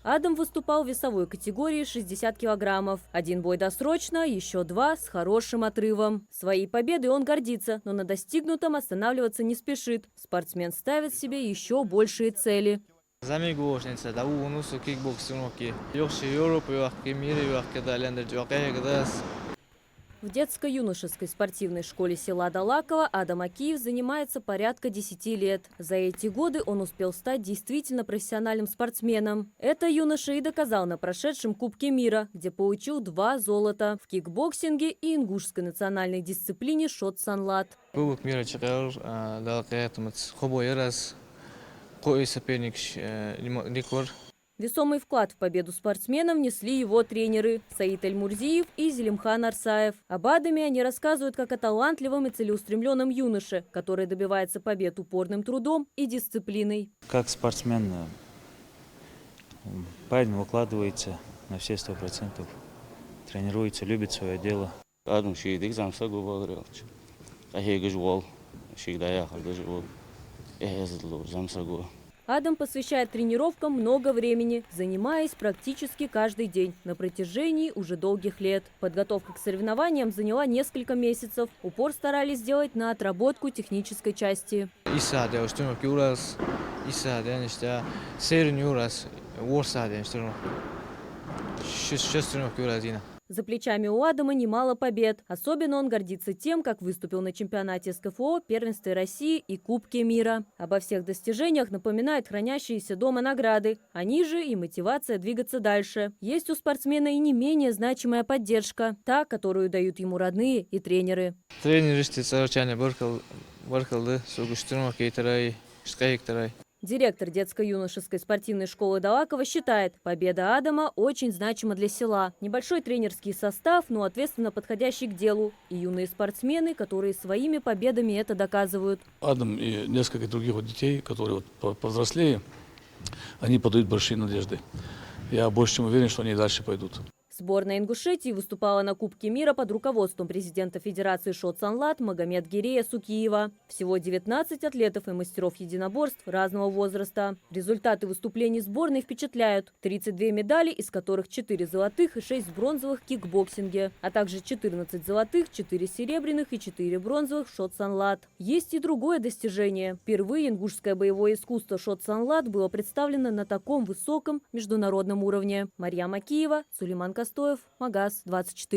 Адам выступал в весовой категории 60 килограммов. Один бой досрочно, еще два с хорошим отрывом. Своей победой он гордится, но на достигнутом останавливаться не спешит. Спортсмен ставит себе еще большие цели. В детско-юношеской спортивной школе села Далаково Адам Акиев занимается порядка 10 лет. За эти годы он успел стать действительно профессиональным спортсменом. Это юноша и доказал на прошедшем Кубке мира, где получил 2 золота в кикбоксинге и ингушской национальной дисциплине шот-санлат. Кубок мира чакар, кой соперник рекорд. Весомый вклад в победу спортсмена внесли его тренеры Саид Эльмурзиев и Зелимхан Арсаев. Об Адаме они рассказывают как о талантливом и целеустремленном юноше, который добивается побед упорным трудом и дисциплиной. Как спортсмен, парень выкладывается на все 100%, тренируется, любит свое дело. Адам посвящает тренировкам много времени, занимаясь практически каждый день на протяжении уже долгих лет. Подготовка к соревнованиям заняла несколько месяцев. Упор старались сделать на отработку технической части. За плечами у Адама немало побед. Особенно он гордится тем, как выступил на чемпионате СКФО, первенстве России и Кубке мира. Обо всех достижениях напоминают хранящиеся дома награды. Они же и мотивация двигаться дальше. Есть у спортсмена и не менее значимая поддержка. Та, которую дают ему родные и тренеры. Директор детско-юношеской спортивной школы Далаково считает, победа Адама очень значима для села. Небольшой тренерский состав, но ответственно подходящий к делу. И юные спортсмены, которые своими победами это доказывают. Адам и несколько других детей, которые повзрослее, они подают большие надежды. Я больше чем уверен, что они и дальше пойдут. Сборная Ингушетии выступала на Кубке мира под руководством президента Федерации шот-санлат Магомед-Гирея Сукиева. Всего 19 атлетов и мастеров единоборств разного возраста. Результаты выступлений сборной впечатляют. 32 медали, из которых 4 золотых и 6 бронзовых в кикбоксинге, а также 14 золотых, 4 серебряных и 4 бронзовых в шот-санлат. Есть и другое достижение. Впервые ингушское боевое искусство шот-санлат было представлено на таком высоком международном уровне. Марьям Акиева, Сулейман Костоев, Магаз 24.